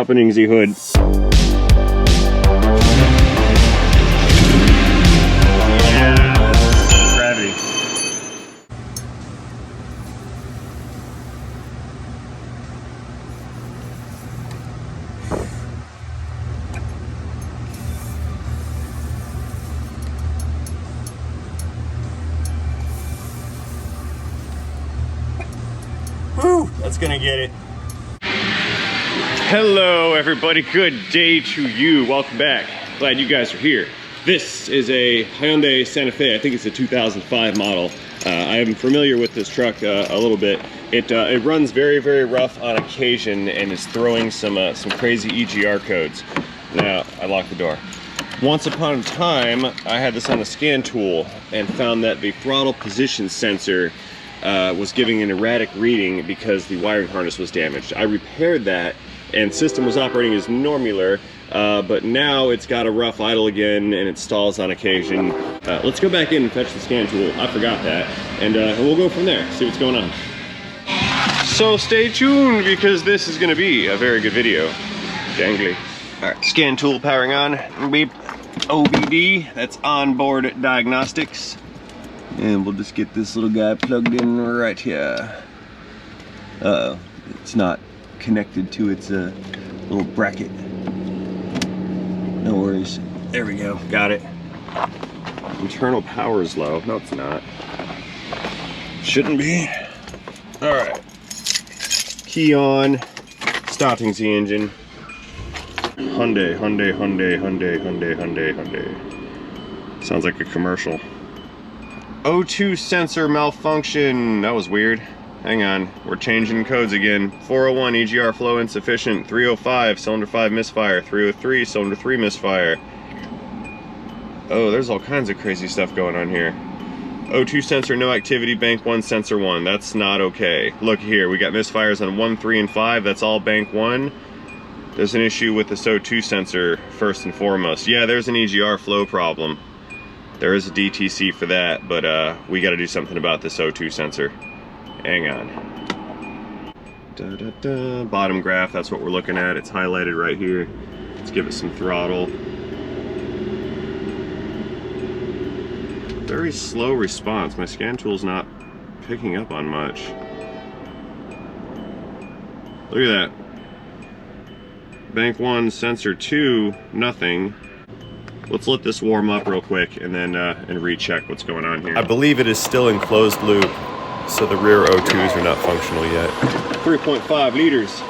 opening the hood. Gravity. Woo, that's gonna get it. Hello everybody, good day to you. Welcome back. Glad you guys are here. This is a Hyundai Santa Fe. I think it's a 2005 model. I am familiar with this truck a little bit. It runs very, very rough on occasion and is throwing some crazy EGR codes. Now, I locked the door. Once upon a time, I had this on a scan tool and found that the throttle position sensor was giving an erratic reading because the wiring harness was damaged. I repaired that and system was operating as normal, but now it's got a rough idle again and it stalls on occasion. Let's go back in and fetch the scan tool. I forgot that, and we'll go from there, see what's going on. So stay tuned because this is gonna be a very good video. Jangly. All right, scan tool powering on. Beep. OBD, that's onboard diagnostics. And we'll just get this little guy plugged in right here. Uh-oh, it's not connected to its little bracket. No worries. There we go, got it. Internal power is low. No, it's not. Shouldn't be. All right. Key on, starting the engine. Hyundai, Hyundai, Hyundai, Hyundai, Hyundai, Hyundai, Hyundai. Sounds like a commercial. O2 sensor malfunction. That was weird. Hang on, we're changing codes again. 401 EGR flow insufficient. 305 cylinder 5 misfire. 303 cylinder 3 misfire. Oh, there's all kinds of crazy stuff going on here. O2 sensor no activity, bank 1 sensor 1. That's not okay. Look here, we got misfires on 1, 3, and 5. That's all bank 1. There's an issue with this O2 sensor first and foremost. Yeah, there's an EGR flow problem. There is a DTC for that, but we got to do something about this O2 sensor. Hang on. Bottom graph, that's what we're looking at. It's highlighted right here. Let's give it some throttle. Very slow response. My scan tool's not picking up on much. Look at that. Bank 1, sensor 2, nothing. Let's let this warm up real quick and then and recheck what's going on here. I believe it is still in closed loop, so the rear O2s are not functional yet. 3.5 liters.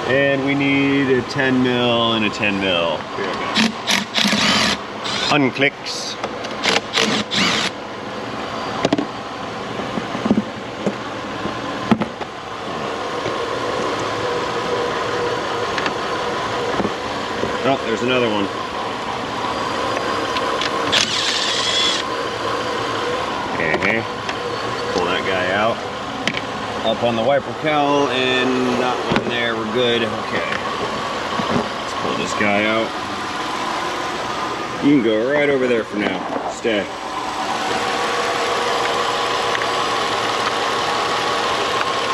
And we need a 10 mil and a 10 mil. Here we go. Unclicks. Oh, there's another one. Pull that guy out. Up on the wiper cowl and not one there. We're good. Okay. Let's pull this guy out. You can go right over there for now. Stay.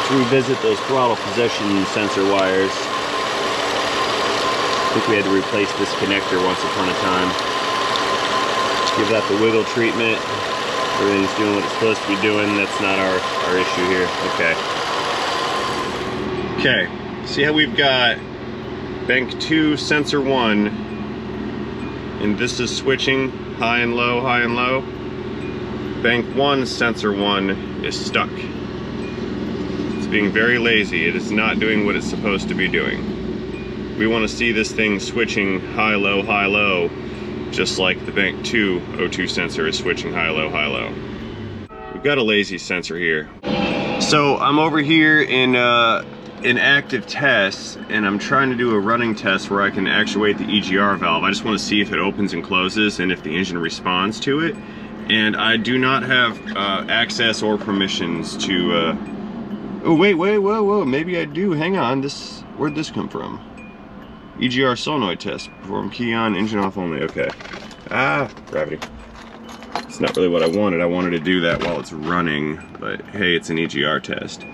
To revisit those throttle position sensor wires. I think we had to replace this connector once upon a time. Give that the wiggle treatment. Everything's doing what it's supposed to be doing. That's not our issue here. Okay. Okay. See how we've got bank 2, sensor 1, and this is switching high and low, high and low. Bank 1, sensor 1 is stuck. It's being very lazy. It is not doing what it's supposed to be doing. We want to see this thing switching high, low, just like the bank 2 O2 sensor is switching high, low. We've got a lazy sensor here. So I'm over here in active tests, and I'm trying to do a running test where I can actuate the EGR valve. I just want to see if it opens and closes and if the engine responds to it. And I do not have access or permissions to... Oh, wait, whoa, maybe I do. Hang on, where'd this come from? EGR solenoid test. Perform key on, engine off only. Okay. Ah, gravity. It's not really what I wanted. I wanted to do that while it's running, but hey, it's an EGR test.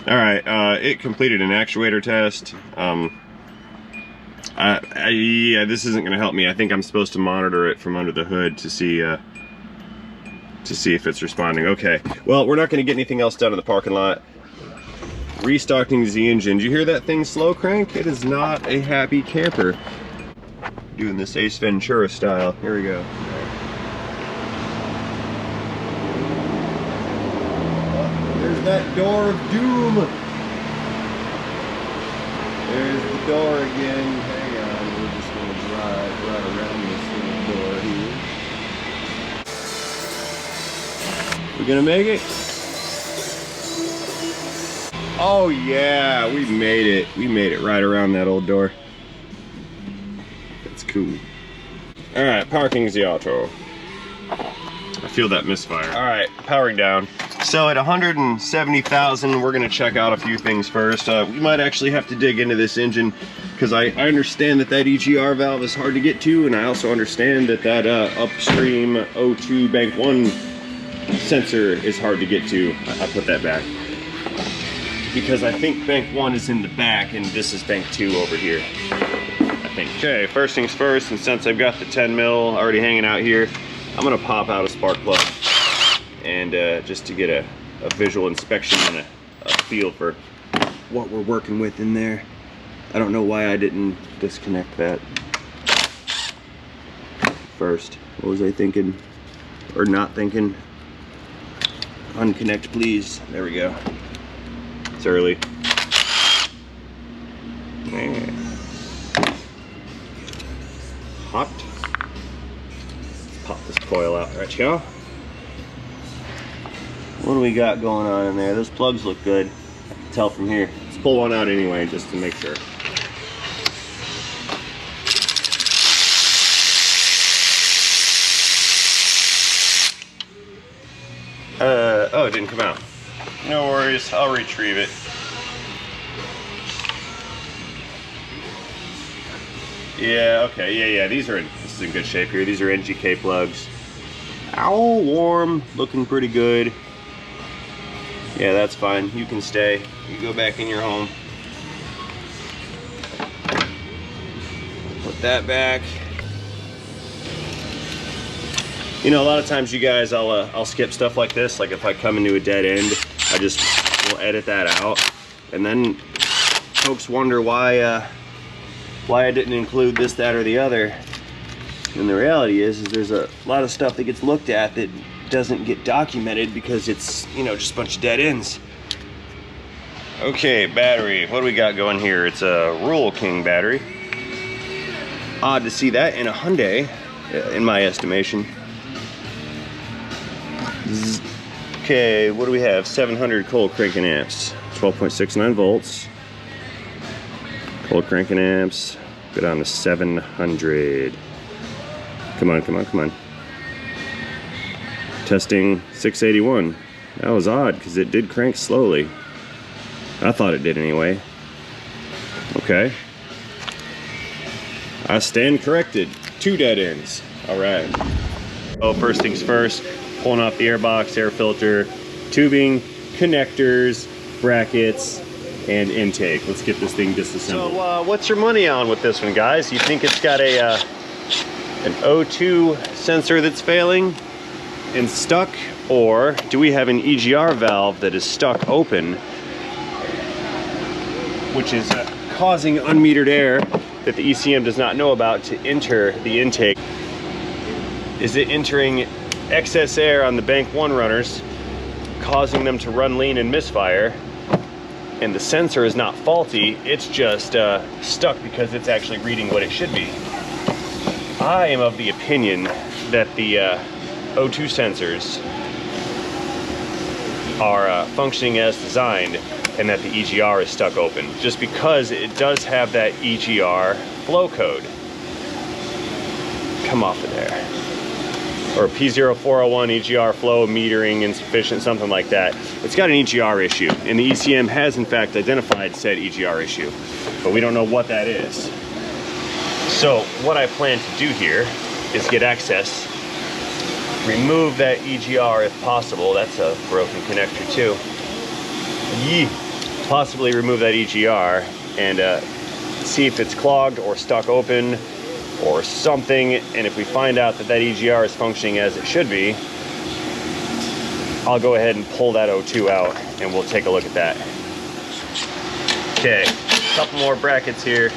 All right, it completed an actuator test. Yeah, this isn't gonna help me. I think I'm supposed to monitor it from under the hood to see if it's responding. Okay, well, we're not gonna get anything else done in the parking lot. Restocking the engine. Did you hear that thing slow crank? It is not a happy camper. Doing this Ace Ventura style. Here we go. Oh, there's that door of doom. There's the door again. Hang on, we're just gonna drive right around this little door here. We gonna make it? Oh yeah, we made it. We made it right around that old door. That's cool. All right, parking's the auto. I feel that misfire. All right, powering down. So at 170,000, we're gonna check out a few things first. We might actually have to dig into this engine because I understand that EGR valve is hard to get to, and I also understand that upstream O2 bank 1 sensor is hard to get to. I put that back because I think bank 1 is in the back and this is bank 2 over here, I think. Okay, first things first, and since I've got the 10 mil already hanging out here, I'm gonna pop out a spark plug and just to get a visual inspection and a feel for what we're working with in there. I don't know why I didn't disconnect that first. What was I thinking? Or not thinking? Unconnect, please. There we go. It's early. Hot. Pop this coil out. Right, you go. What do we got going on in there? Those plugs look good. I can tell from here. Let's pull one out anyway, just to make sure. Oh, it didn't come out. No worries, I'll retrieve it. Yeah, okay, yeah, this is in good shape here. These are NGK plugs. Ow, warm, looking pretty good. Yeah, that's fine, you can stay. You go back in your home. Put that back. You know, a lot of times you guys, I'll skip stuff like this. Like if I come into a dead end, I just will edit that out. And then folks wonder why I didn't include this, that, or the other. And the reality is there's a lot of stuff that gets looked at that doesn't get documented because it's, you know, just a bunch of dead ends. Okay, battery. What do we got going here? It's a Rural King battery. Odd to see that in a Hyundai, in my estimation. Okay, what do we have? 700 cold cranking amps, 12.69 volts. Cold cranking amps, go down to 700. Come on. Testing 681. That was odd because it did crank slowly. I thought it did anyway. Okay. I stand corrected. 2 dead ends. All right. Oh, first things first. Pulling off the airbox, air filter, tubing, connectors, brackets, and intake. Let's get this thing disassembled. So what's your money on with this one, guys? You think it's got an O2 sensor that's failing and stuck, or do we have an EGR valve that is stuck open, which is causing unmetered air that the ECM does not know about to enter the intake? Is it entering excess air on the bank 1 runners, causing them to run lean and misfire, and the sensor is not faulty, it's just stuck because it's actually reading what it should be? I am of the opinion that the O2 sensors are functioning as designed and that the EGR is stuck open, just because it does have that EGR flow code. Come off of there. Or P0401 EGR flow metering insufficient, something like that. It's got an EGR issue, and the ECM has in fact identified said EGR issue, but we don't know what that is. So what I plan to do here is get access, remove that EGR if possible. That's a broken connector too. Possibly remove that EGR and see if it's clogged or stuck open or something. And if we find out that that EGR is functioning as it should be, I'll go ahead and pull that O2 out and we'll take a look at that. Okay, a couple more brackets here.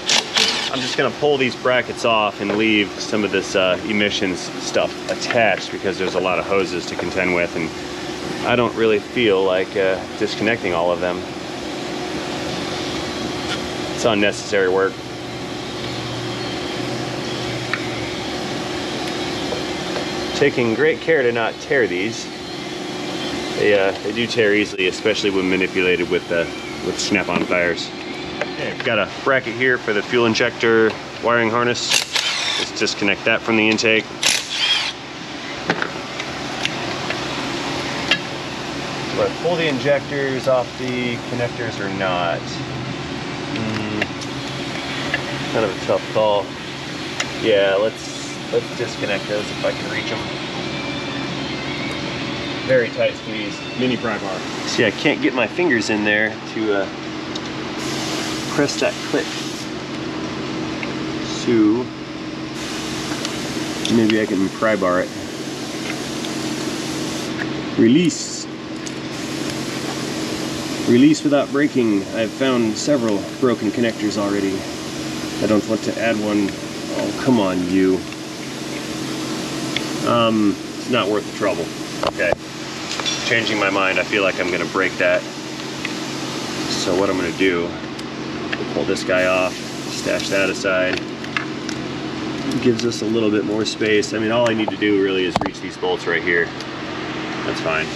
I'm just gonna pull these brackets off and leave some of this emissions stuff attached because there's a lot of hoses to contend with, and I don't really feel like disconnecting all of them. It's unnecessary work. Taking great care to not tear these. They do tear easily, especially when manipulated with snap-on pliers. Okay, I've got a bracket here for the fuel injector wiring harness. Let's disconnect that from the intake. Do I pull the injectors off the connectors or not? Kind of a tough call. Yeah, let's disconnect those if I can reach them. Very tight squeeze, mini pry bar. See, I can't get my fingers in there to press that clip. So maybe I can pry bar it. Release. Release without breaking. I've found several broken connectors already. I don't want to add one. Oh, come on, you. It's not worth the trouble. Okay. Changing my mind. I feel like I'm gonna break that. So what I'm gonna do, pull this guy off, stash that aside. Gives us a little bit more space. I mean, all I need to do really is reach these bolts right here. That's fine.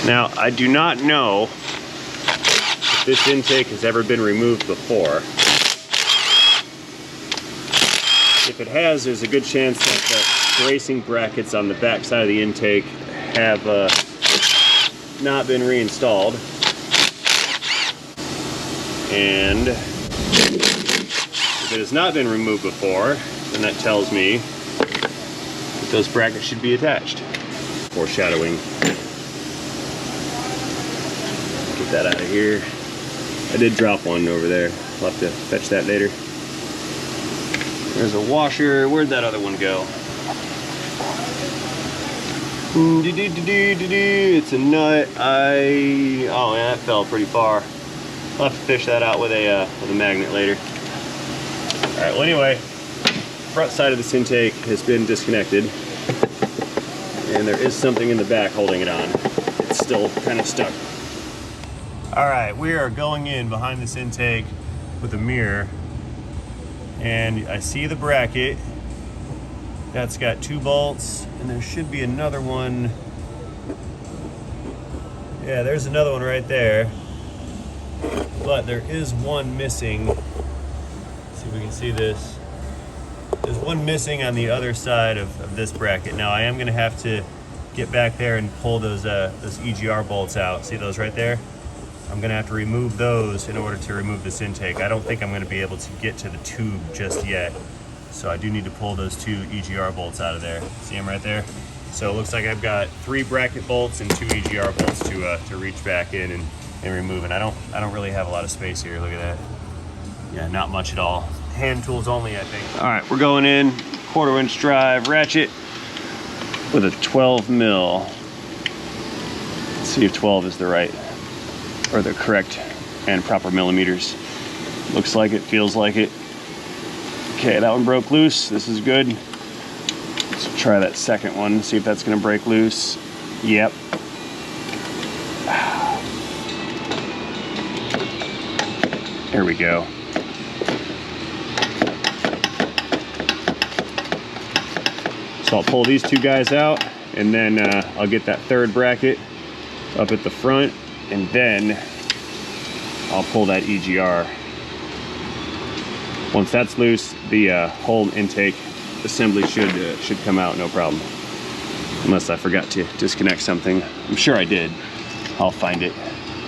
Now, I do not know if this intake has ever been removed before. If it has, there's a good chance that the bracing brackets on the back side of the intake have not been reinstalled. And if it has not been removed before, then that tells me that those brackets should be attached. Foreshadowing. Get that out of here. I did drop one over there. I'll have to fetch that later. There's a washer. Where'd that other one go? It's a nut. Oh yeah, that fell pretty far. I'll have to fish that out with a magnet later. All right, well anyway, front side of this intake has been disconnected and there is something in the back holding it on. It's still kind of stuck. All right, we are going in behind this intake with a mirror and I see the bracket. That's got 2 bolts and there should be another one. Yeah, there's another one right there. But there is one missing. Let's see if we can see this. There's one missing on the other side of this bracket. Now I am gonna have to get back there and pull those EGR bolts out. See those right there? I'm gonna have to remove those in order to remove this intake. I don't think I'm gonna be able to get to the tube just yet. So I do need to pull those 2 EGR bolts out of there. See them right there? So it looks like I've got 3 bracket bolts and 2 EGR bolts to reach back in and remove. And I don't really have a lot of space here. Look at that. Yeah, not much at all. Hand tools only, I think. All right, we're going in 1/4 inch drive ratchet with a 12 mil. Let's see if 12 is the right or the correct and proper millimeters. Looks like it, feels like it. Okay, that one broke loose. This is good. Let's try that second one, see if that's gonna break loose. Yep. There we go. So I'll pull these 2 guys out and then I'll get that 3rd bracket up at the front and then I'll pull that EGR. Once that's loose, the whole intake assembly should come out, no problem. Unless I forgot to disconnect something. I'm sure I did. I'll find it.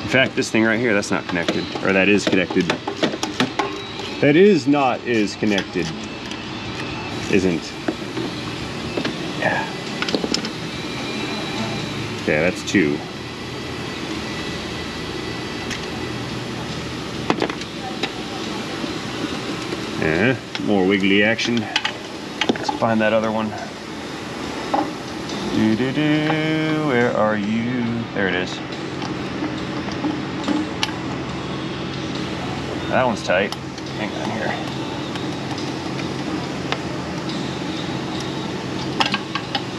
In fact, this thing right here, that's not connected. Or that is connected. That is connected. Isn't. Yeah. Okay, that's 2. More wiggly action. Let's find that other one. Where are you? There it is. That one's tight. Hang on here.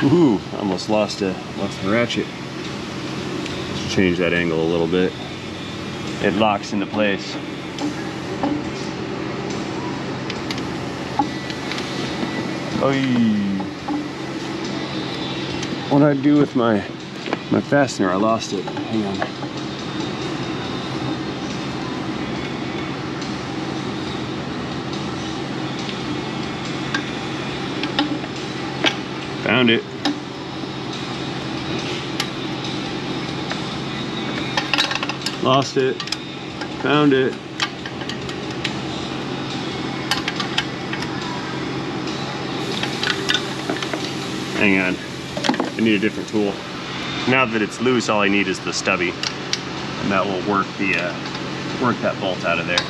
Woohoo! Almost lost the ratchet. Let's change that angle a little bit. It locks into place. What did I do with my fastener? I lost it. Hang on. Found it. Lost it. Found it. Hang on. I need a different tool. Now that it's loose, all I need is the stubby, and that will work that bolt out of there.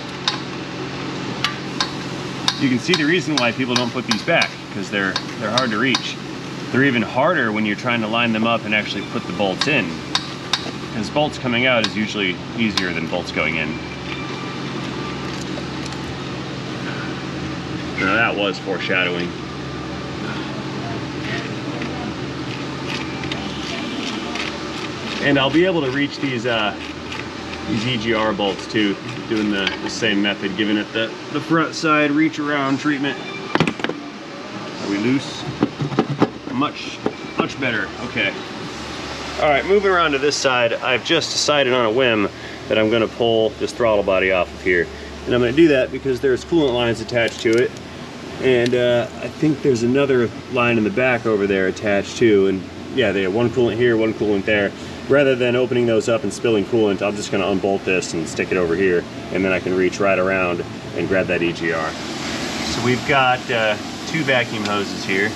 You can see the reason why people don't put these back, because they're hard to reach. They're even harder when you're trying to line them up and actually put the bolts in, because bolts coming out is usually easier than bolts going in. Now that was foreshadowing. And I'll be able to reach these EGR bolts too, doing the same method, giving it the front side reach around treatment. Are we loose? Much better. Okay. All right, moving around to this side, I've just decided on a whim that I'm going to pull this throttle body off of here, and I'm going to do that because there's coolant lines attached to it, and I think there's another line in the back over there attached too. And yeah, they have one coolant here, one coolant there. Rather than opening those up and spilling coolant, I'm just going to unbolt this and stick it over here, and then I can reach right around and grab that EGR. So we've got 2 vacuum hoses here.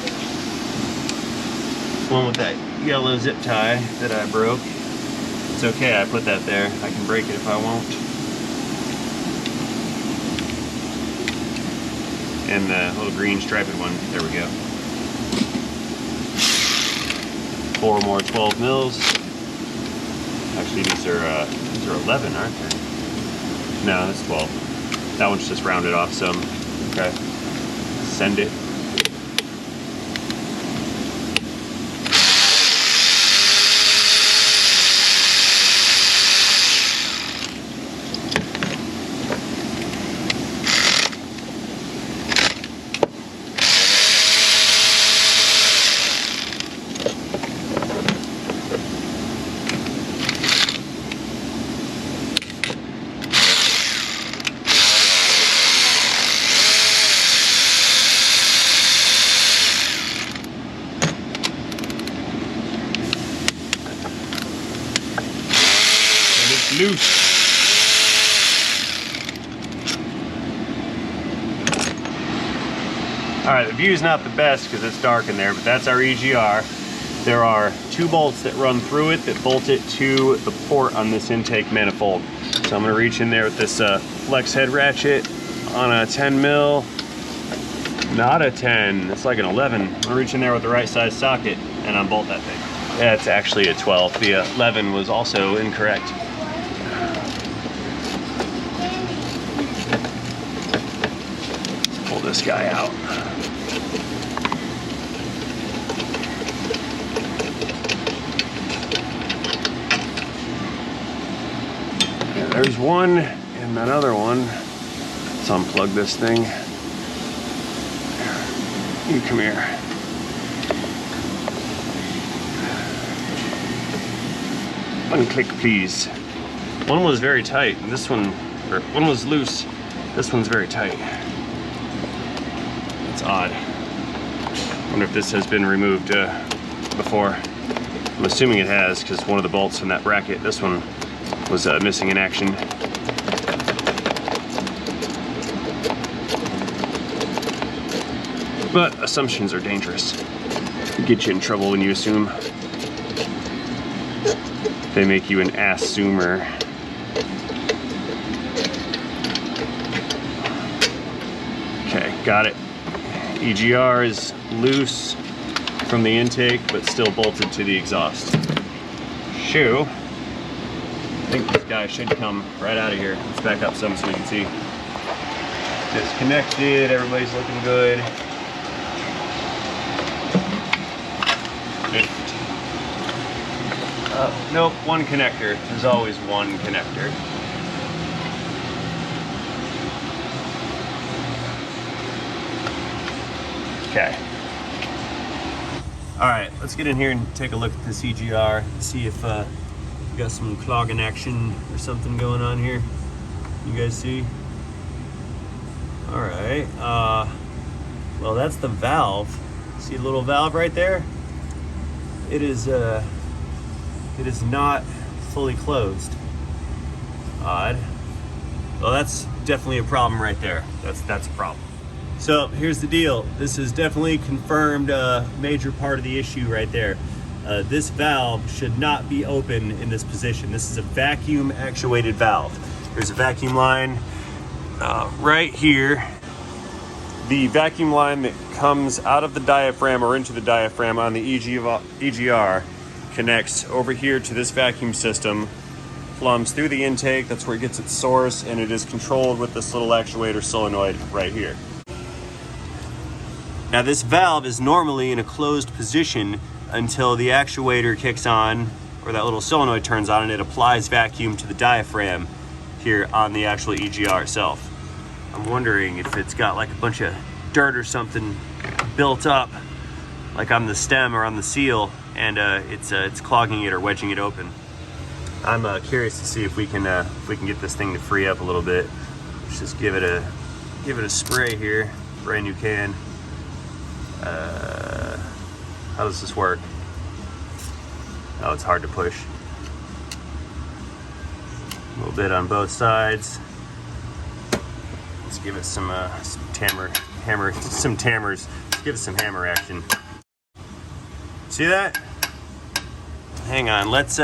One with that yellow zip tie that I broke. It's okay, I put that there. I can break it if I want. And the little green striped one, there we go. 4 more 12 mils. Actually, these are 11, aren't they? No, that's 12. That one's just rounded off some. Okay. Send it. Loose. Alright, the view's not the best because it's dark in there, but that's our EGR. There are 2 bolts that run through it that bolt it to the port on this intake manifold. So I'm going to reach in there with this flex head ratchet on a 10 mil. Not a 10, it's like an 11. I'm going to reach in there with the right size socket and unbolt that thing. That's actually a 12. The 11 was also incorrect. Pull this guy out. Yeah, there's one and another one. Let's unplug this thing. You come here. One click, please. One was very tight, and this one, or one was loose. This one's very tight. It's odd. I wonder if this has been removed before. I'm assuming it has, because one of the bolts from that bracket, this one was missing in action. But assumptions are dangerous. They get you in trouble when you assume. They make you an assumer. Got it. EGR is loose from the intake, but still bolted to the exhaust. Shoe. I think this guy should come right out of here. Let's back up some so we can see. Disconnected, everybody's looking good. Nope, one connector. There's always one connector. Okay. All right, let's get in here and take a look at this EGR, see if we got some clogging action or something going on here. You guys see? All right. Well, that's the valve. See the little valve right there? It is not fully closed. Odd. Well, that's definitely a problem right there. That's a problem. So here's the deal. This is definitely confirmed a major part of the issue right there. This valve should not be open in this position. This is a vacuum actuated valve. There's a vacuum line right here. The vacuum line that comes out of the diaphragm or into the diaphragm on the EGR connects over here to this vacuum system, plumbs through the intake. That's where it gets its source, and it is controlled with this little actuator solenoid right here. Now this valve is normally in a closed position until the actuator kicks on, or that little solenoid turns on, and it applies vacuum to the diaphragm here on the actual EGR itself. I'm wondering if it's got like a bunch of dirt or something built up, like on the stem or on the seal, and it's clogging it or wedging it open. I'm curious to see if we can get this thing to free up a little bit. Let's just give it a spray here, brand new can. How does this work? Oh, it's hard to push. A little bit on both sides. Let's give it some tammers. Let's give it some hammer action. See that? Hang on, let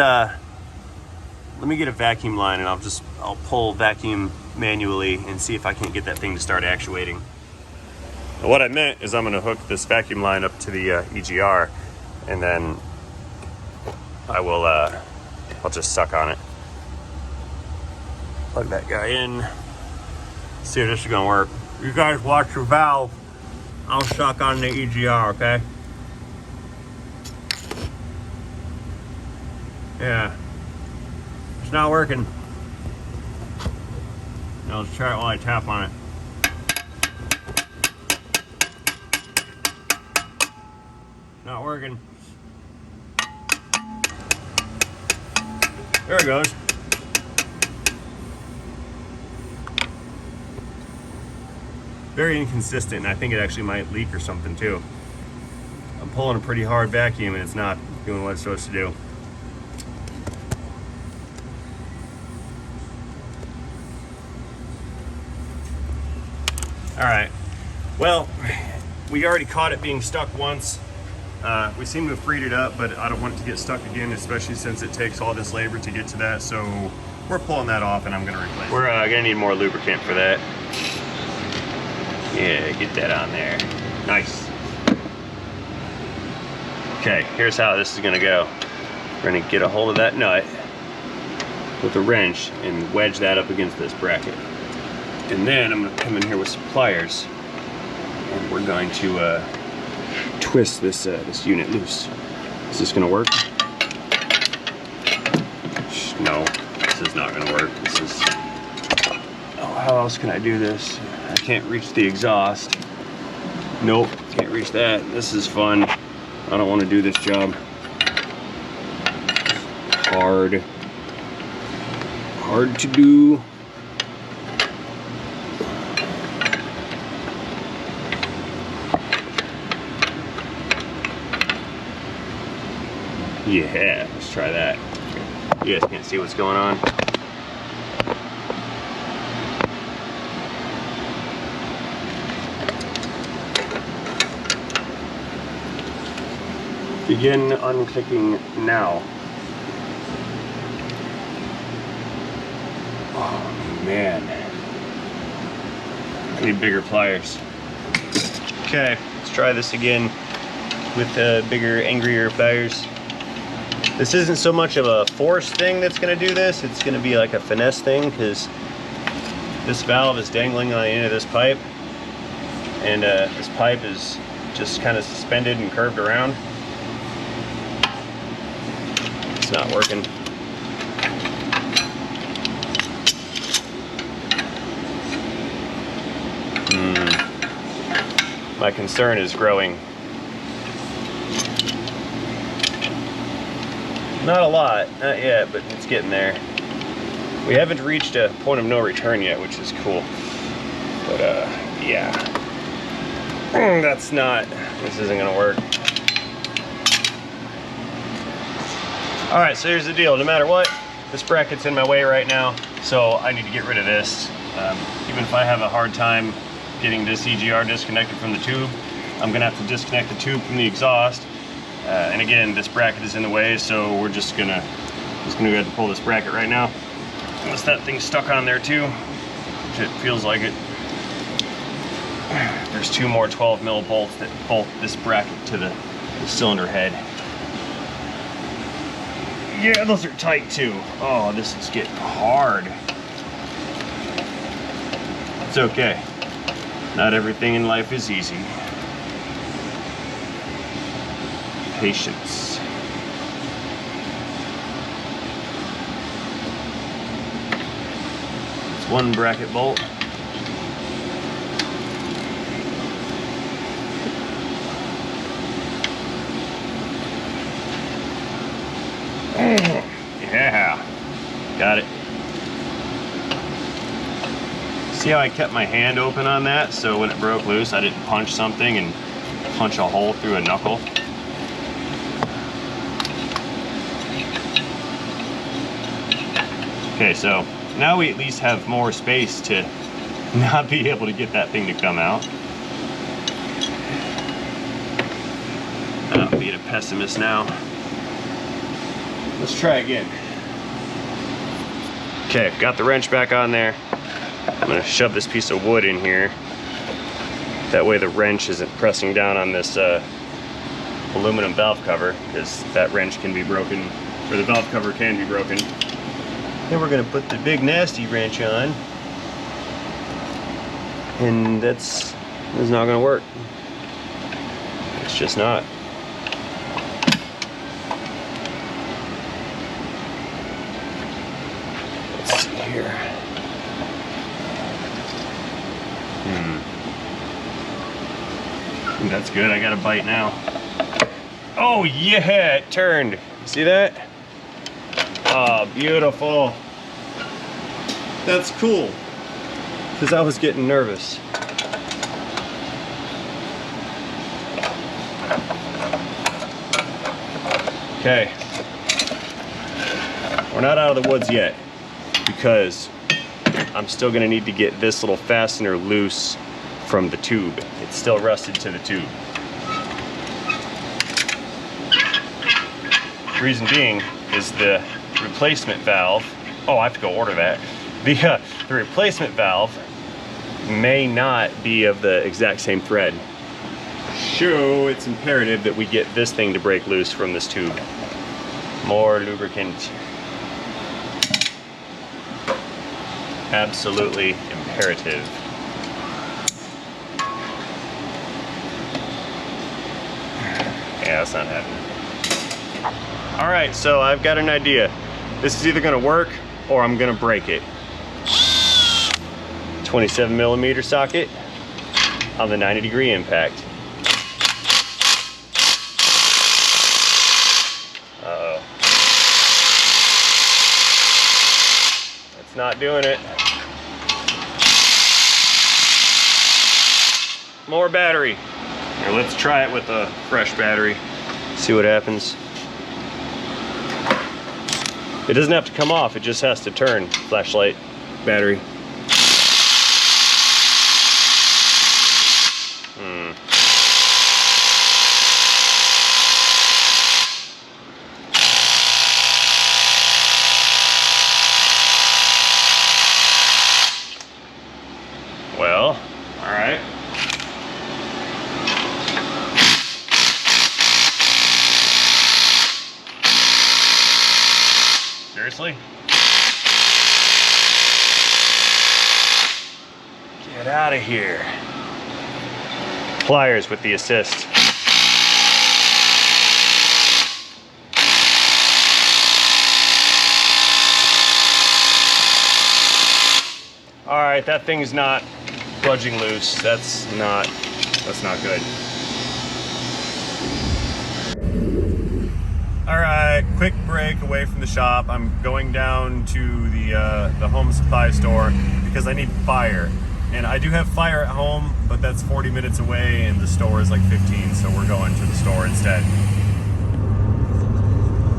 me get a vacuum line and I'll pull vacuum manually and see if I can't get that thing to start actuating. Now, what I meant is I'm gonna hook this vacuum line up to the EGR, and then I'll just suck on it. Plug that guy in. See if this is gonna work. You guys watch your valve. I'll suck on the EGR, okay? Yeah. It's not working. Now let's try it while I tap on it. Not working. There it goes. Very inconsistent, and I think it actually might leak or something too. I'm pulling a pretty hard vacuum and it's not doing what it's supposed to do. All right, well, we already caught it being stuck once. We seem to have freed it up, but I don't want it to get stuck again, especially since it takes all this labor to get to that. So we're pulling that off and I'm gonna replace it. We're gonna need more lubricant for that. Yeah, get that on there. Nice. Okay, here's how this is gonna go. We're gonna get a hold of that nut with a wrench and wedge that up against this bracket. And then I'm gonna come in here with some pliers and we're going to twist this unit loose. Is this gonna work? No, this is not gonna work. This is, oh, how else can I do this? I can't reach the exhaust. Nope, can't reach that. This is fun. I don't want to do this job. Hard to do. Yeah, let's try that. You guys can't see what's going on. Begin unclicking now. Oh man, I need bigger pliers. Okay, let's try this again with bigger, angrier fires. This isn't so much of a force thing that's gonna do this, it's gonna be like a finesse thing, because this valve is dangling on the end of this pipe, and this pipe is just kind of suspended and curved around. It's not working. My concern is growing. Not a lot, not yet, but it's getting there. We haven't reached a point of no return yet, which is cool. But yeah. This isn't gonna work. All right, so here's the deal. No matter what, this bracket's in my way right now, so I need to get rid of this. Even if I have a hard time getting this EGR disconnected from the tube, I'm gonna have to disconnect the tube from the exhaust. And again, this bracket is in the way, so we're just gonna go ahead and pull this bracket right now. Unless that thing's stuck on there too, which it feels like it. There's 2 more 12 mil bolts that bolt this bracket to the cylinder head. Yeah, those are tight too. Oh, this is getting hard. It's okay. Not everything in life is easy. Patience. It's 1 bracket bolt. Yeah, got it. See how I kept my hand open on that, so when it broke loose I didn't punch something and punch a hole through a knuckle. Okay, so now we at least have more space to not be able to get that thing to come out. I'm being a pessimist now. Let's try again. Okay, got the wrench back on there. I'm gonna shove this piece of wood in here. That way the wrench isn't pressing down on this aluminum valve cover, because that wrench can be broken, or the valve cover can be broken. Then we're gonna put the big nasty wrench on, and it's not gonna work. It's just not. Let's see here. That's good, I got a bite now. Oh yeah, it turned. See that? Oh, beautiful. That's cool. Because I was getting nervous. Okay. We're not out of the woods yet, because I'm still gonna need to get this little fastener loose from the tube. It's still rusted to the tube. Reason being is the replacement valve. Oh, I have to go order that. The replacement valve may not be of the exact same thread. So it's imperative that we get this thing to break loose from this tube. More lubricant. Absolutely imperative. Yeah, that's not happening. All right, so I've got an idea. This is either gonna work or I'm gonna break it. 27mm socket on the 90-degree impact. Uh-oh. It's not doing it. More battery. Here, let's try it with a fresh battery. See what happens. It doesn't have to come off, it just has to turn. Flashlight, battery. Well, all right. honestly. Get out of here. Pliers with the assist. All right, that thing's not budging loose. That's not good. All right, quick break away from the shop. I'm going down to the home supply store because I need fire. And I do have fire at home, but that's 40 minutes away and the store is like 15, so we're going to the store instead.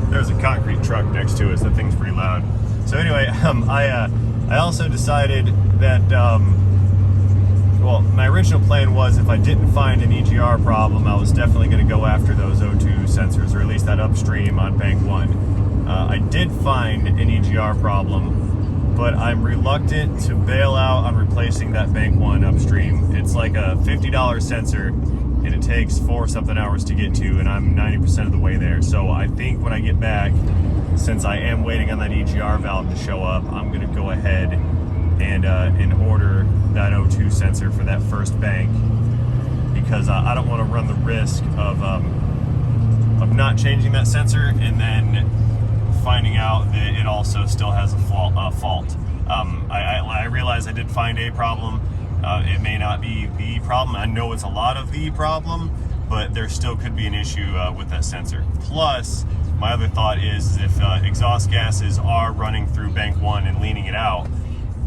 There's a concrete truck next to us. That thing's pretty loud. So anyway, I also decided that, well, my original plan was if I didn't find an EGR problem, I was definitely going to go after those O2 sensors, or at least that upstream on bank 1. I did find an EGR problem, but I'm reluctant to bail out on replacing that bank 1 upstream. It's like a $50 sensor, and it takes 4-something hours to get to, and I'm 90% of the way there. So I think when I get back, since I am waiting on that EGR valve to show up, I'm going to go ahead and order that O2 sensor for that first bank, because I don't want to run the risk of not changing that sensor and then finding out that it also still has a fault. I realize I did find a problem. It may not be the problem. I know it's a lot of the problem, but there still could be an issue with that sensor. Plus, my other thought is if exhaust gases are running through bank 1 and leaning it out,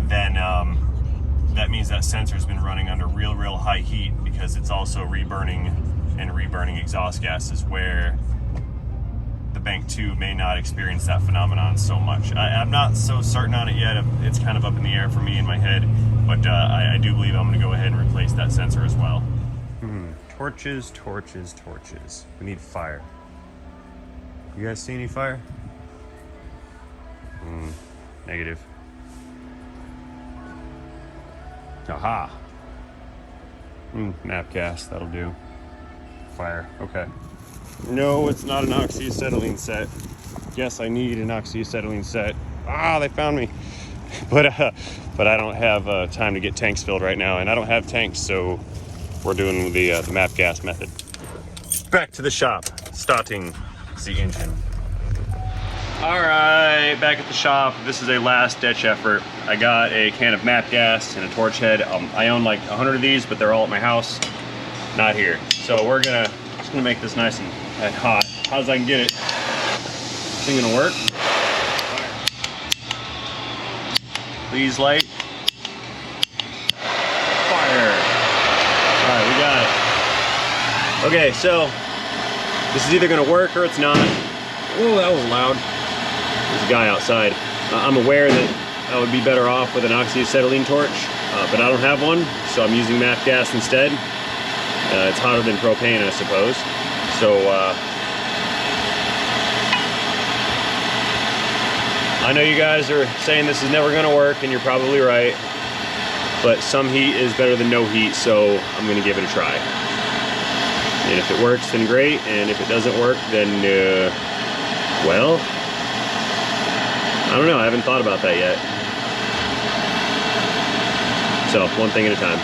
then that means that sensor's been running under real high heat, because it's also reburning exhaust gases, where the bank 2 may not experience that phenomenon so much. I'm not so certain on it yet. It's kind of up in the air for me in my head, but I do believe I'm going to go ahead and replace that sensor as well. Torches. We need fire. You guys see any fire? Negative. Aha. Nap gas, that'll do. Fire, okay. No, it's not an oxyacetylene set. Yes, I need an oxyacetylene set. Ah, they found me. But I don't have time to get tanks filled right now, and I don't have tanks, so we're doing the MAP gas method. Back to the shop, starting the engine. All right, back at the shop. This is a last ditch effort. I got a can of MAP gas and a torch head. I own like 100 of these, but they're all at my house, not here. So we're just gonna make this nice and hot. Hot as I can get it. This thing gonna work? Please light. Fire. All right, we got it. Okay, so this is either gonna work or it's not. Oh, that was loud. There's a guy outside. I'm aware that I would be better off with an oxyacetylene torch, but I don't have one, so I'm using MAP gas instead. It's hotter than propane, I suppose. So I know you guys are saying this is never gonna work, and you're probably right, but some heat is better than no heat, so I'm gonna give it a try. And if it works, then great, and if it doesn't work, then well, I don't know, I haven't thought about that yet. So, one thing at a time.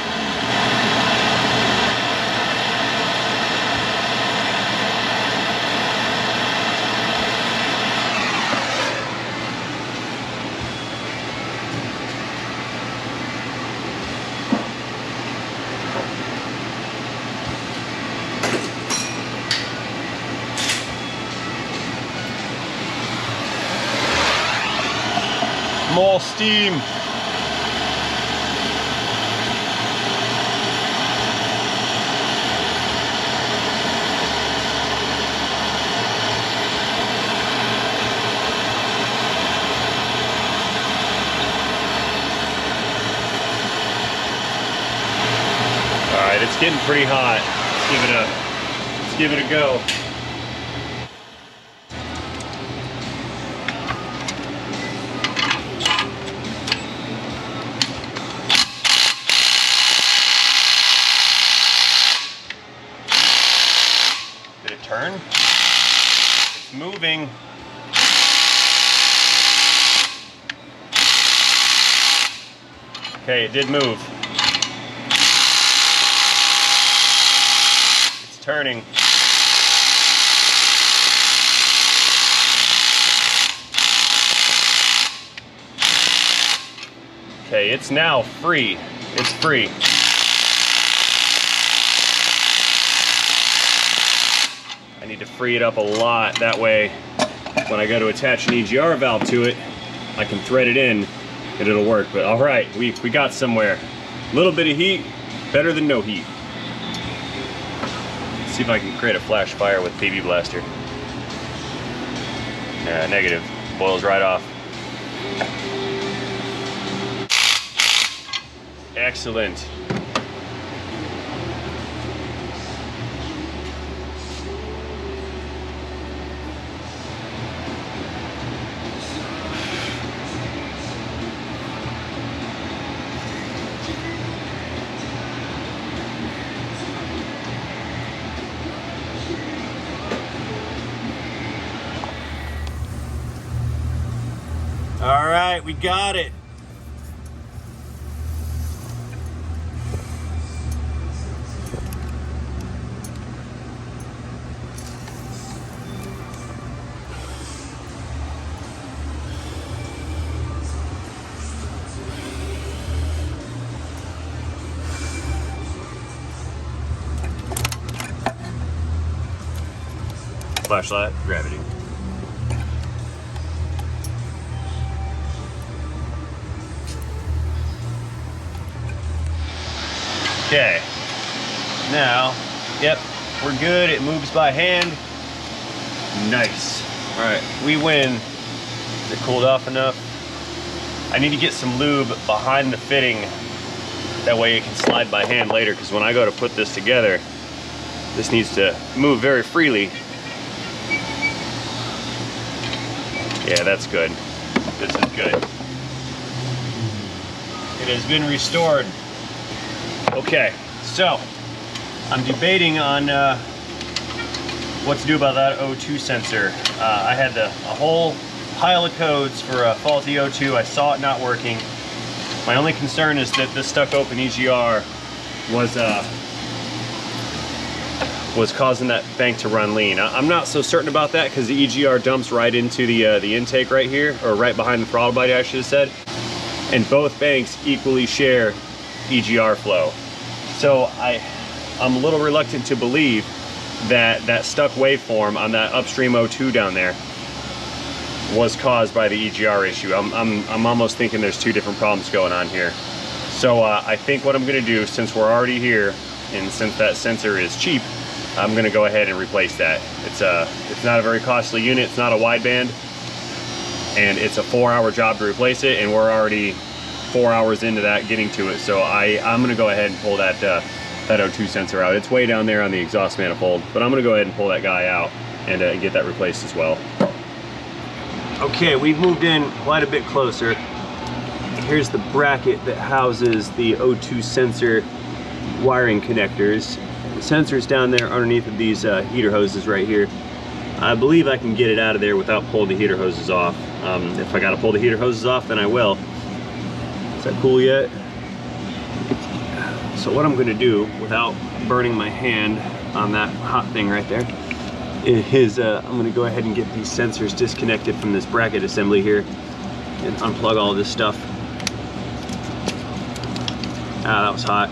More steam. All right, it's getting pretty hot. Let's give it a go. Turn. It's moving. Okay, it did move. It's turning. Okay, it's now free. It's free. I need to free it up a lot. That way, when I go to attach an EGR valve to it, I can thread it in and it'll work. But all right, we got somewhere. A little bit of heat, better than no heat. Let's see if I can create a flash fire with PB Blaster. Yeah, negative. Boils right off. Excellent. All right, we got it. Flashlight, gravity. Okay, now, yep, we're good. It moves by hand. Nice. All right, we win. Is it cooled off enough? I need to get some lube behind the fitting. That way it can slide by hand later, because when I go to put this together, this needs to move very freely. Yeah, that's good. This is good. It has been restored. Okay, so I'm debating on what to do about that O2 sensor. I had a whole pile of codes for a faulty O2. I saw it not working. My only concern is that the stuck open EGR was causing that bank to run lean. I'm not so certain about that because the EGR dumps right into the intake right here, or right behind the throttle body, I should have said. And both banks equally share EGR flow. So I'm a little reluctant to believe that that stuck waveform on that upstream O2 down there was caused by the EGR issue. I'm almost thinking there's two different problems going on here. So I think what I'm gonna do, since we're already here and since that sensor is cheap, I'm gonna go ahead and replace that. It's not a very costly unit, it's not a wideband, and it's a 4-hour job to replace it, and we're already 4 hours into that getting to it. So I'm gonna go ahead and pull that O2 sensor out. It's way down there on the exhaust manifold, but I'm gonna go ahead and pull that guy out and get that replaced as well. Okay, we've moved in quite a bit closer. Here's the bracket that houses the O2 sensor wiring connectors. The sensor's down there underneath of these heater hoses right here. I believe I can get it out of there without pulling the heater hoses off. If I gotta pull the heater hoses off, then I will. Is that cool yet? So what I'm gonna do, without burning my hand on that hot thing right there, is I'm gonna go ahead and get these sensors disconnected from this bracket assembly here and unplug all of this stuff. Ah, that was hot.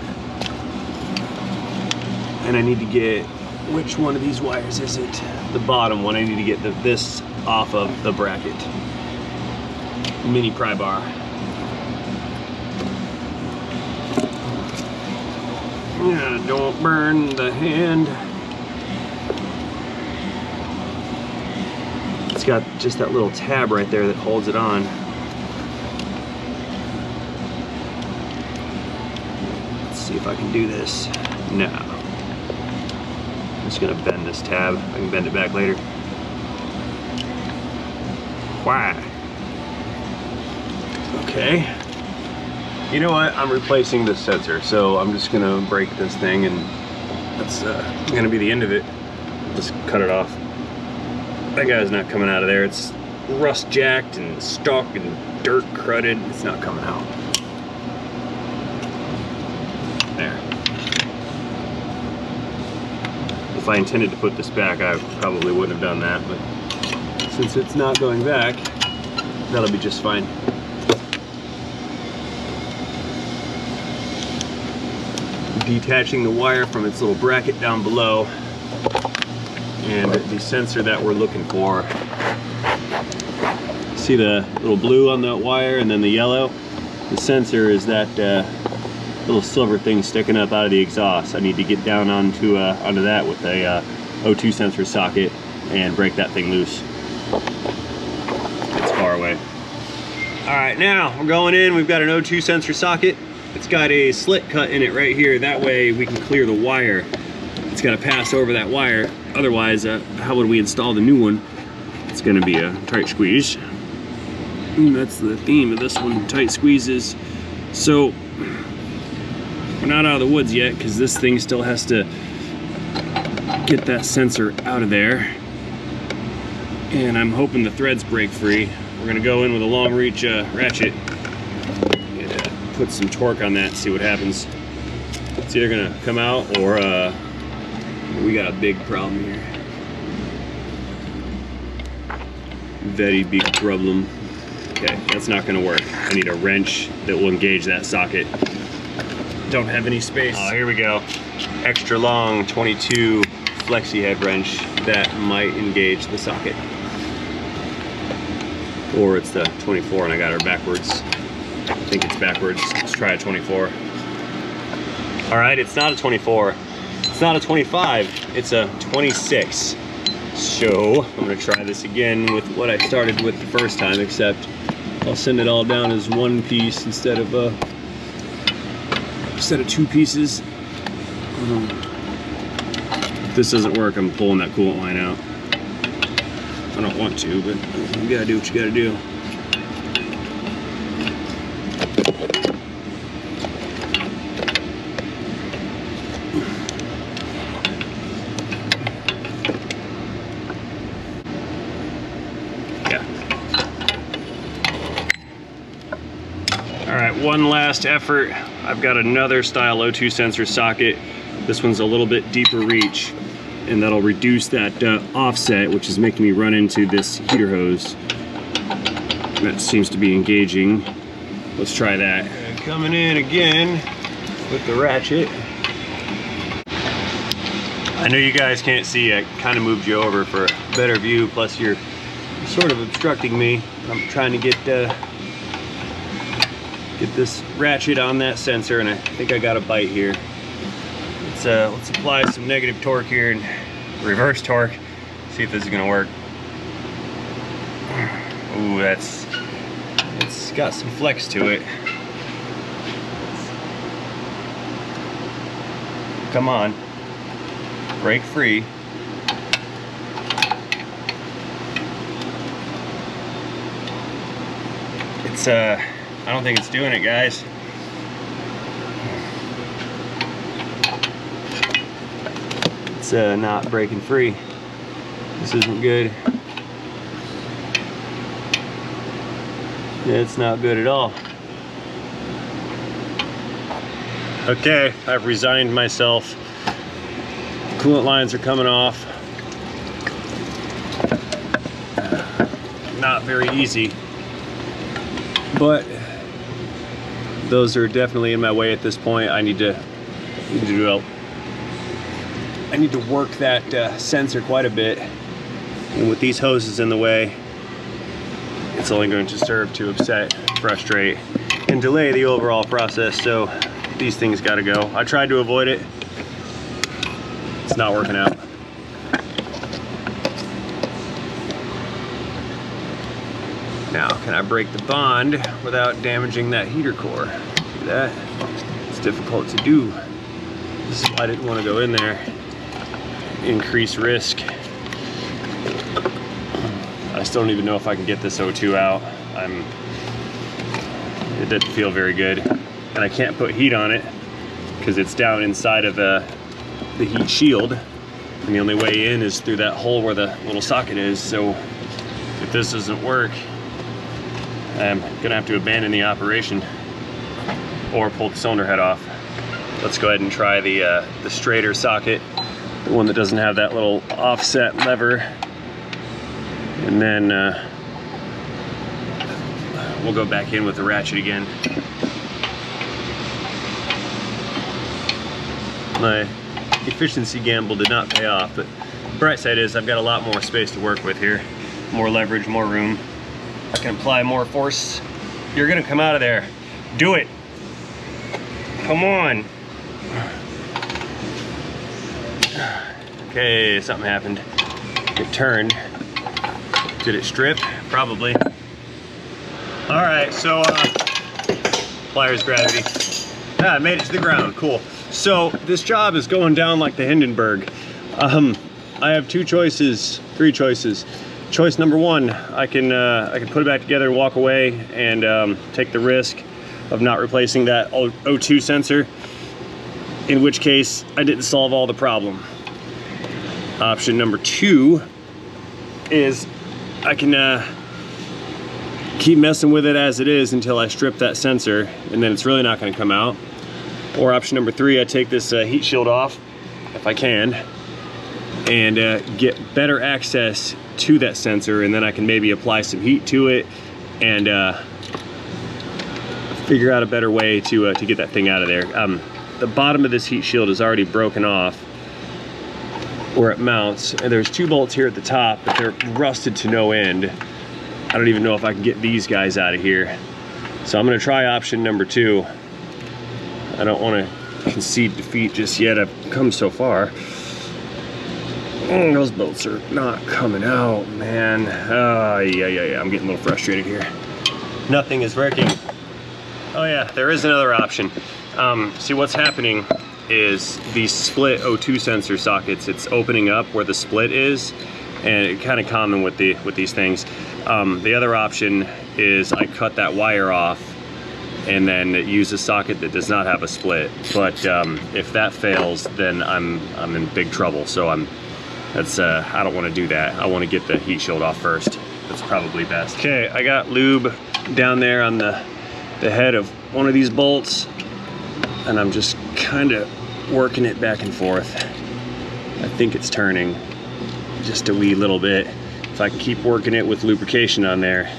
And I need to get, which one of these wires is it? The bottom one. I need to get this off of the bracket. Mini pry bar. Yeah, don't burn the hand. It's got just that little tab right there that holds it on. Let's see if I can do this. No. I'm just gonna bend this tab. I can bend it back later. Why? Okay. You know what? I'm replacing this sensor, so I'm just gonna break this thing, and that's gonna be the end of it. Just cut it off. That guy's not coming out of there. It's rust jacked and stuck and dirt crudded. It's not coming out. If I intended to put this back, I probably wouldn't have done that, but since it's not going back, that'll be just fine. Detaching the wire from its little bracket down below, and the sensor that we're looking for. See the little blue on the wire and then the yellow? The sensor is that little silver thing sticking up out of the exhaust. I need to get down onto that with a O2 sensor socket and break that thing loose. It's far away. All right, now we're going in. We've got an O2 sensor socket. It's got a slit cut in it right here. That way we can clear the wire. It's got to pass over that wire. Otherwise, how would we install the new one? It's going to be a tight squeeze. And that's the theme of this one, tight squeezes. So we're not out of the woods yet because this thing still has to get that sensor out of there. And I'm hoping the threads break free. We're going to go in with a long reach ratchet. Put some torque on that, see what happens. It's either gonna come out or we got a big problem here. Very big problem. Okay, that's not gonna work. I need a wrench that will engage that socket. Don't have any space. Oh, here we go. Extra long 22 flexi head wrench that might engage the socket. Or it's the 24 and I got her backwards. I think it's backwards. Let's try a 24. All right, it's not a 24. It's not a 25. It's a 26. So I'm gonna try this again with what I started with the first time, except I'll send it all down as one piece instead of two pieces. If this doesn't work, I'm pulling that coolant line out. I don't want to, but you gotta do what you gotta do. One last effort. I've got another style O2 sensor socket. This one's a little bit deeper reach, and that'll reduce that offset, which is making me run into this heater hose. That seems to be engaging. Let's try that. Coming in again with the ratchet. I know you guys can't see, I kind of moved you over for a better view, plus you're sort of obstructing me. I'm trying to get this ratchet on that sensor, and I think I got a bite here. Let's apply some negative torque here and reverse torque. See if this is gonna work. Ooh, it's got some flex to it. Come on, break free. I don't think it's doing it, guys. It's not breaking free. This isn't good. It's not good at all. Okay, I've resigned myself. Coolant lines are coming off. Not very easy, but those are definitely in my way at this point. I need to work that sensor quite a bit, and with these hoses in the way, it's only going to serve to upset, frustrate, and delay the overall process. So these things got to go. I tried to avoid it. It's not working out. Now, can I break the bond without damaging that heater core? See that? It's difficult to do. This is why I didn't want to go in there. Increase risk. I still don't even know if I can get this O2 out. It didn't feel very good. And I can't put heat on it because it's down inside of the heat shield. And the only way in is through that hole where the little socket is. So if this doesn't work, I'm gonna have to abandon the operation or pull the cylinder head off. Let's go ahead and try the straighter socket the one that doesn't have that little offset lever. And then we'll go back in with the ratchet again. My efficiency gamble did not pay off, but the bright side is I've got a lot more space to work with here. More leverage, more room. I can apply more force. You're gonna come out of there. Do it. Come on. Okay, something happened. It turned. Did it strip? Probably. All right, so pliers gravity. Ah, I made it to the ground, cool. So this job is going down like the Hindenburg. I have three choices. Choice number one, I can put it back together and walk away and take the risk of not replacing that O2 sensor, in which case I didn't solve all the problem. Option number two is I can keep messing with it as it is until I strip that sensor, and then it's really not going to come out. Or option number three, I take this heat shield off, if I can, and get better access to that sensor, and then I can maybe apply some heat to it and figure out a better way to get that thing out of there. The bottom of this heat shield is already broken off where it mounts, and there's two bolts here at the top, but they're rusted to no end. I don't even know if I can get these guys out of here. So I'm gonna try option number two. I don't want to concede defeat just yet. I've come so far. Oh, those bolts are not coming out, man. Yeah. I'm getting a little frustrated here. Nothing is working. Oh yeah, there is another option. See, what's happening is these split O2 sensor sockets, it's opening up where the split is, and it's kind of common with these things. The other option is I cut that wire off and then use a socket that does not have a split. But if that fails, then I'm in big trouble. So I don't want to do that. I want to get the heat shield off first. That's probably best. Okay, I got lube down there on the head of one of these bolts, and I'm just kind of working it back and forth. I think it's turning just a wee little bit. If I can keep working it with lubrication on there,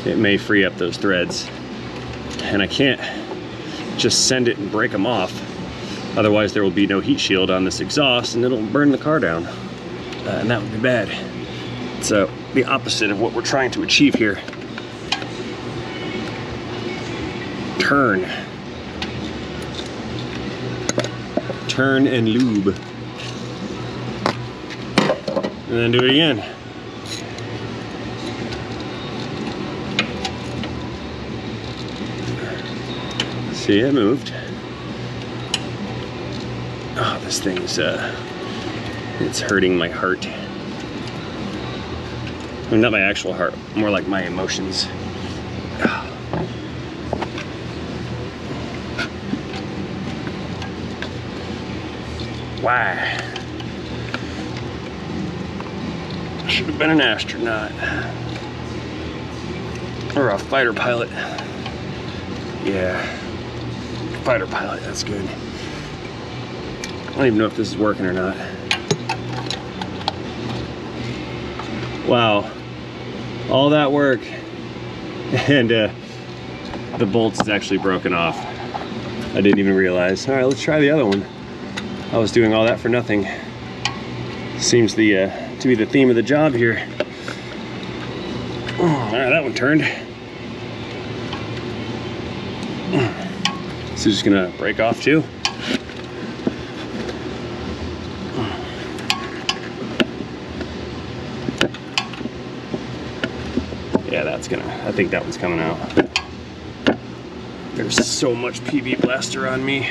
it may free up those threads. And I can't just send it and break them off. Otherwise there will be no heat shield on this exhaust and it'll burn the car down. And that would be bad. So the opposite of what we're trying to achieve here. Turn. Turn and lube. And then do it again. See, it moved. Oh, this thing's it's hurting my heart. I mean, not my actual heart, more like my emotions. Why? I should have been an astronaut. Or a fighter pilot. Yeah. Fighter pilot, that's good. I don't even know if this is working or not. Wow. All that work. And the bolts is actually broken off. I didn't even realize. All right, let's try the other one. I was doing all that for nothing. Seems to be the theme of the job here. Oh, all right, that one turned. This is just gonna break off too. Yeah, I think that one's coming out. There's so much PB Blaster on me.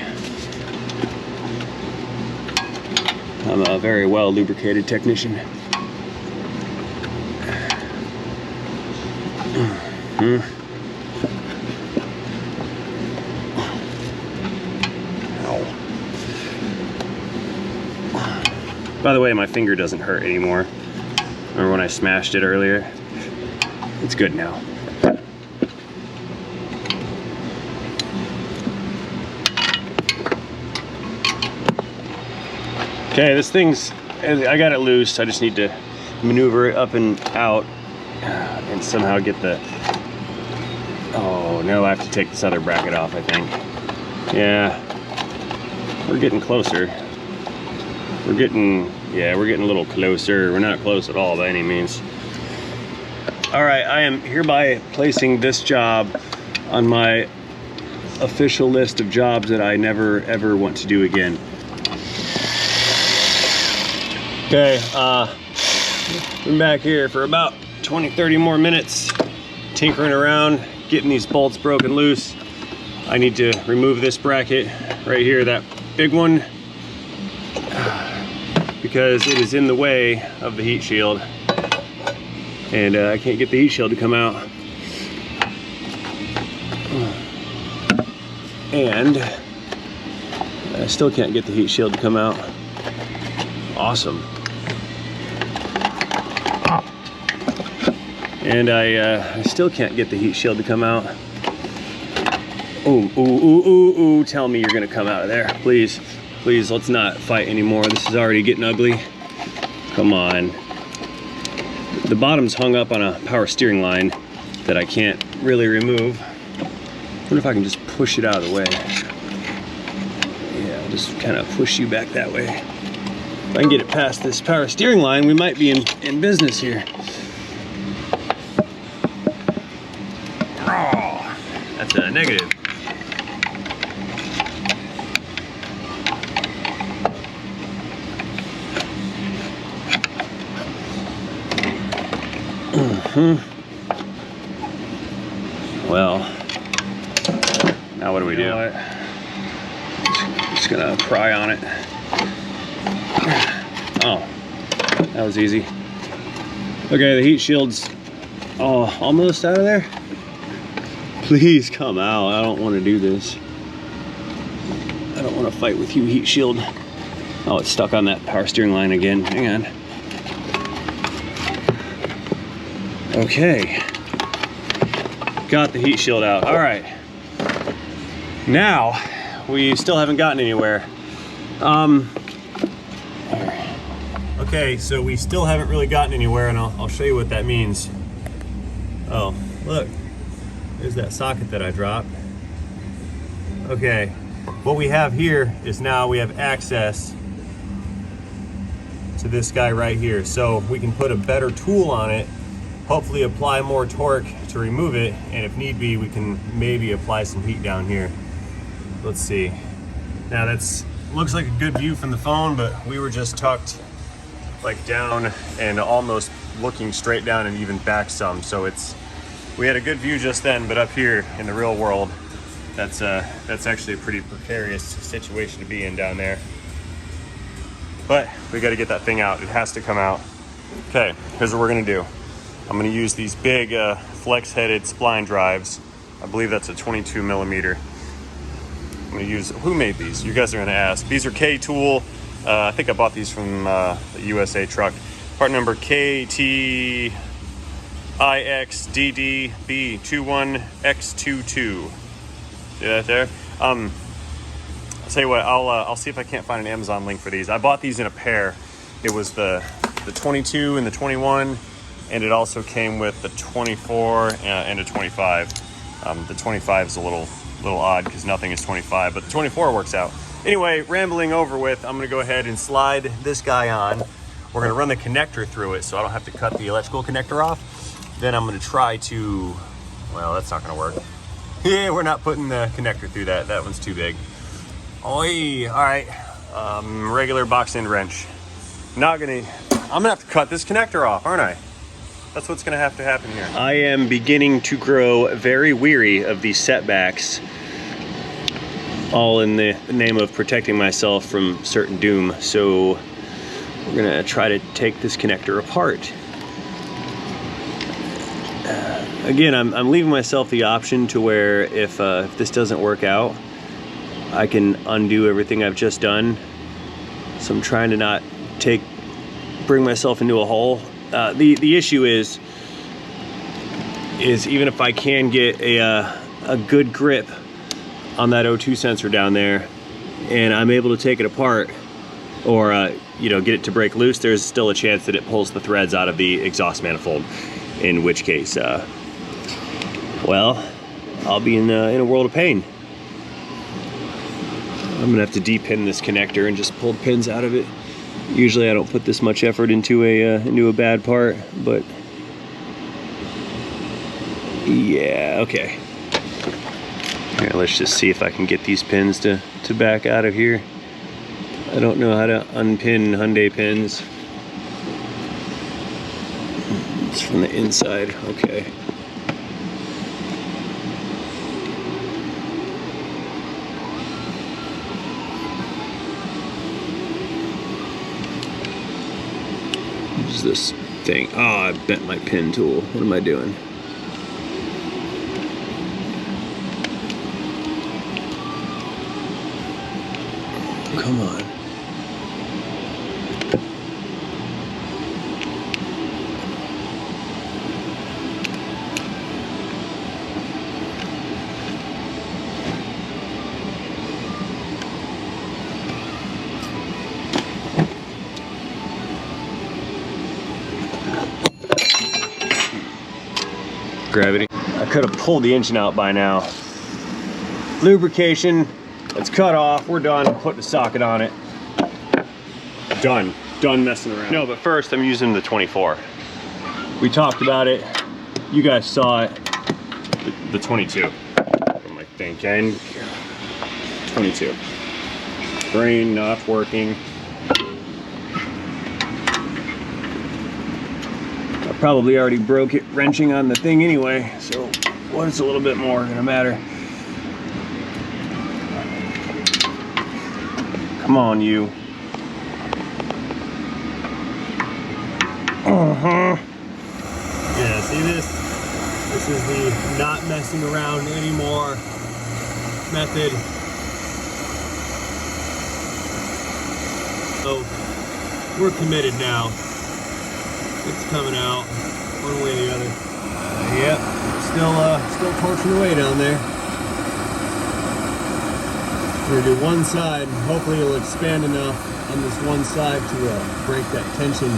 I'm a very well lubricated technician. By the way, my finger doesn't hurt anymore. Remember when I smashed it earlier? It's good now. Okay, this thing's, I got it loose. I just need to maneuver it up and out and somehow get the, oh no, I have to take this other bracket off, I think. Yeah, we're getting closer. We're getting a little closer. We're not close at all by any means. All right, I am hereby placing this job on my official list of jobs that I never ever want to do again. Okay, been back here for about 20-30 more minutes, tinkering around, getting these bolts broken loose. I need to remove this bracket right here, that big one, because it is in the way of the heat shield, and I can't get the heat shield to come out. And I still can't get the heat shield to come out. Awesome. And I still can't get the heat shield to come out. Ooh, ooh, ooh, ooh, ooh, tell me you're gonna come out of there. Please, please, let's not fight anymore. This is already getting ugly. Come on. The bottom's hung up on a power steering line that I can't really remove. I wonder if I can just push it out of the way. Yeah, I'll just kind of push you back that way. If I can get it past this power steering line, we might be in business here. Oh, that's a negative. Well, now what do we do? Just gonna pry on it. Oh, that was easy. Okay, the heat shield's almost out of there. Please come out. I don't want to do this. I don't want to fight with you, heat shield. Oh, it's stuck on that power steering line again. Hang on. Okay. Got the heat shield out. All right. Now, we still haven't gotten anywhere. Okay, so we still haven't really gotten anywhere, and I'll show you what that means. Oh, look. There's that socket that I dropped. Okay, what we have here is now we have access to this guy right here. So we can put a better tool on it, hopefully apply more torque to remove it, and if need be, we can maybe apply some heat down here. Let's see. Now that's looks like a good view from the phone, but we were just tucked like down and almost looking straight down and even back some. So we had a good view just then, but up here in the real world, that's actually a pretty precarious situation to be in down there. But we got to get that thing out. It has to come out. Okay, here's what we're gonna do. I'm gonna use these big flex-headed spline drives. I believe that's a 22 millimeter. I'm gonna use, who made these? You guys are gonna ask. These are K-Tool. I think I bought these from the USA truck. Part number KTIXDDB21X22. See that there? I'll tell you what, I'll see if I can't find an Amazon link for these. I bought these in a pair. It was the 22 and the 21, and it also came with the 24 and a 25. The 25 is a little odd because nothing is 25, but the 24 works out. Anyway, rambling over with, I'm gonna go ahead and slide this guy on. We're gonna run the connector through it so I don't have to cut the electrical connector off. Then I'm gonna try to, well, that's not gonna work. Yeah, we're not putting the connector through that. That one's too big. Oi, all right, regular box end wrench. I'm gonna have to cut this connector off, aren't I? That's what's gonna have to happen here. I am beginning to grow very weary of these setbacks, all in the name of protecting myself from certain doom. So we're gonna try to take this connector apart. Again, I'm leaving myself the option to where if this doesn't work out, I can undo everything I've just done. So I'm trying to not bring myself into a hole. The issue is even if I can get a good grip on that O2 sensor down there, and I'm able to take it apart, or you know, get it to break loose, there's still a chance that it pulls the threads out of the exhaust manifold, in which case, well, I'll be in a world of pain. I'm gonna have to de-pin this connector and just pull the pins out of it. Usually I don't put this much effort into a bad part, but yeah, okay. All right, let's just see if I can get these pins to back out of here. I don't know how to unpin Hyundai pins. It's from the inside, okay. What is this thing? Oh, I bent my pin tool. What am I doing? Come on. Gravity. I could have pulled the engine out by now. Lubrication, it's cut off. We're done. Put the socket on it. Done. Done messing around. No, but first I'm using the 24. We talked about it. You guys saw it. The 22. What am I thinking? 22. Brain not working. Probably already broke it wrenching on the thing anyway, so what's a little bit more gonna matter? Come on, you. Yeah, see this? This is the not messing around anymore method. So we're committed now. It's coming out one way or the other. Yep, still torching away down there. We're gonna do one side. Hopefully it'll expand enough on this one side to break that tension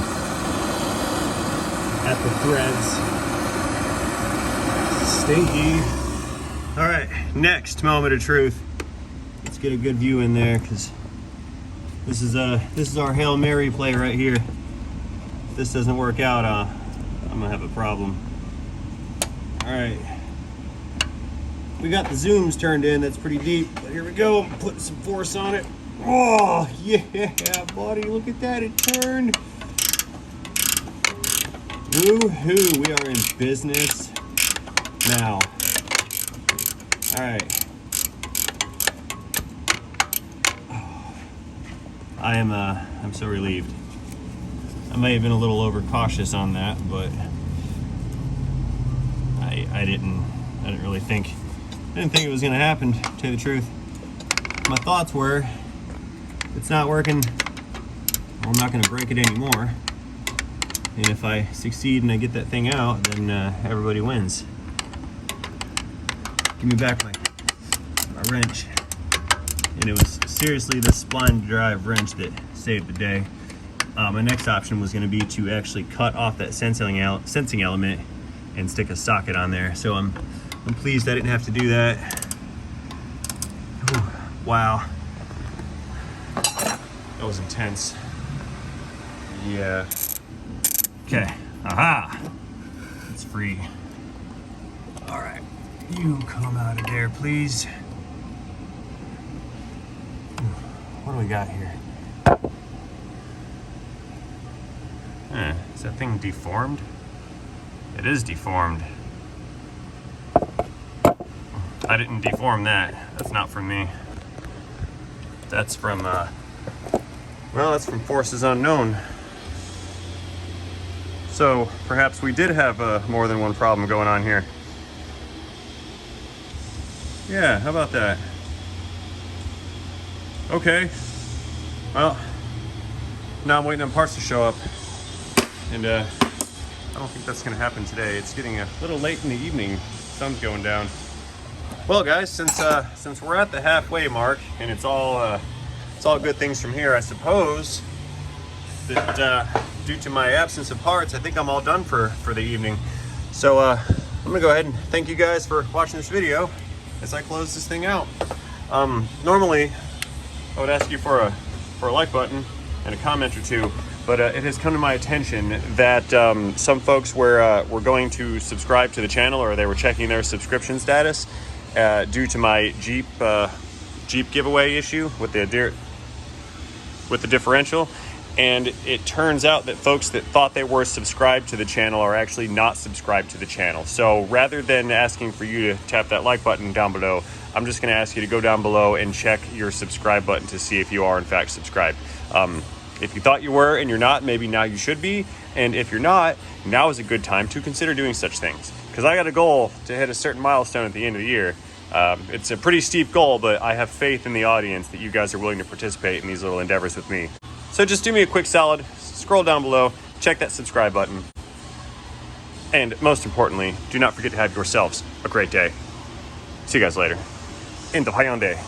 at the threads. Stinky. All right, next moment of truth. Let's get a good view in there, because this is our Hail Mary play right here. If this doesn't work out, I'm gonna have a problem. All right, we got the zooms turned in. That's pretty deep, but here we go. I'm putting some force on it. Oh yeah, buddy, look at that, it turned. Woohoo, we are in business now. All right. I'm so relieved. I may have been a little overcautious on that, but I didn't really think it was gonna happen, to tell you the truth. My thoughts were, it's not working, well, I'm not gonna break it anymore. And if I succeed and I get that thing out, then everybody wins. Give me back my wrench. And it was seriously the spline drive wrench that saved the day. My next option was going to be to actually cut off that sensing element and stick a socket on there. So I'm pleased I didn't have to do that. Whew, wow, that was intense. Yeah. Okay. Aha. It's free. All right. You come out of there, please. What do we got here? Is that thing deformed? It is deformed. I didn't deform that. That's not from me. That's from, well, that's from forces unknown. So perhaps we did have more than one problem going on here. Yeah, how about that? Okay. Well, now I'm waiting on parts to show up. And I don't think that's gonna happen today. It's getting a little late in the evening. Sun's going down. Well guys, since we're at the halfway mark and it's all it's all good things from here. I suppose that due to my absence of parts, I think I'm all done for the evening. So I'm gonna go ahead and thank you guys for watching this video as I close this thing out. Normally I would ask you for a like button and a comment or two, but it has come to my attention that some folks were going to subscribe to the channel, or they were checking their subscription status due to my Jeep giveaway issue with the differential. And it turns out that folks that thought they were subscribed to the channel are actually not subscribed to the channel. So rather than asking for you to tap that like button down below, I'm just going to ask you to go down below and check your subscribe button to see if you are in fact subscribed. If you thought you were and you're not, maybe now you should be. And if you're not, now is a good time to consider doing such things. Because I got a goal to hit a certain milestone at the end of the year. It's a pretty steep goal, but I have faith in the audience that you guys are willing to participate in these little endeavors with me. So just do me a quick solid, scroll down below, check that subscribe button. And most importantly, do not forget to have yourselves a great day. See you guys later. In the Hyundai.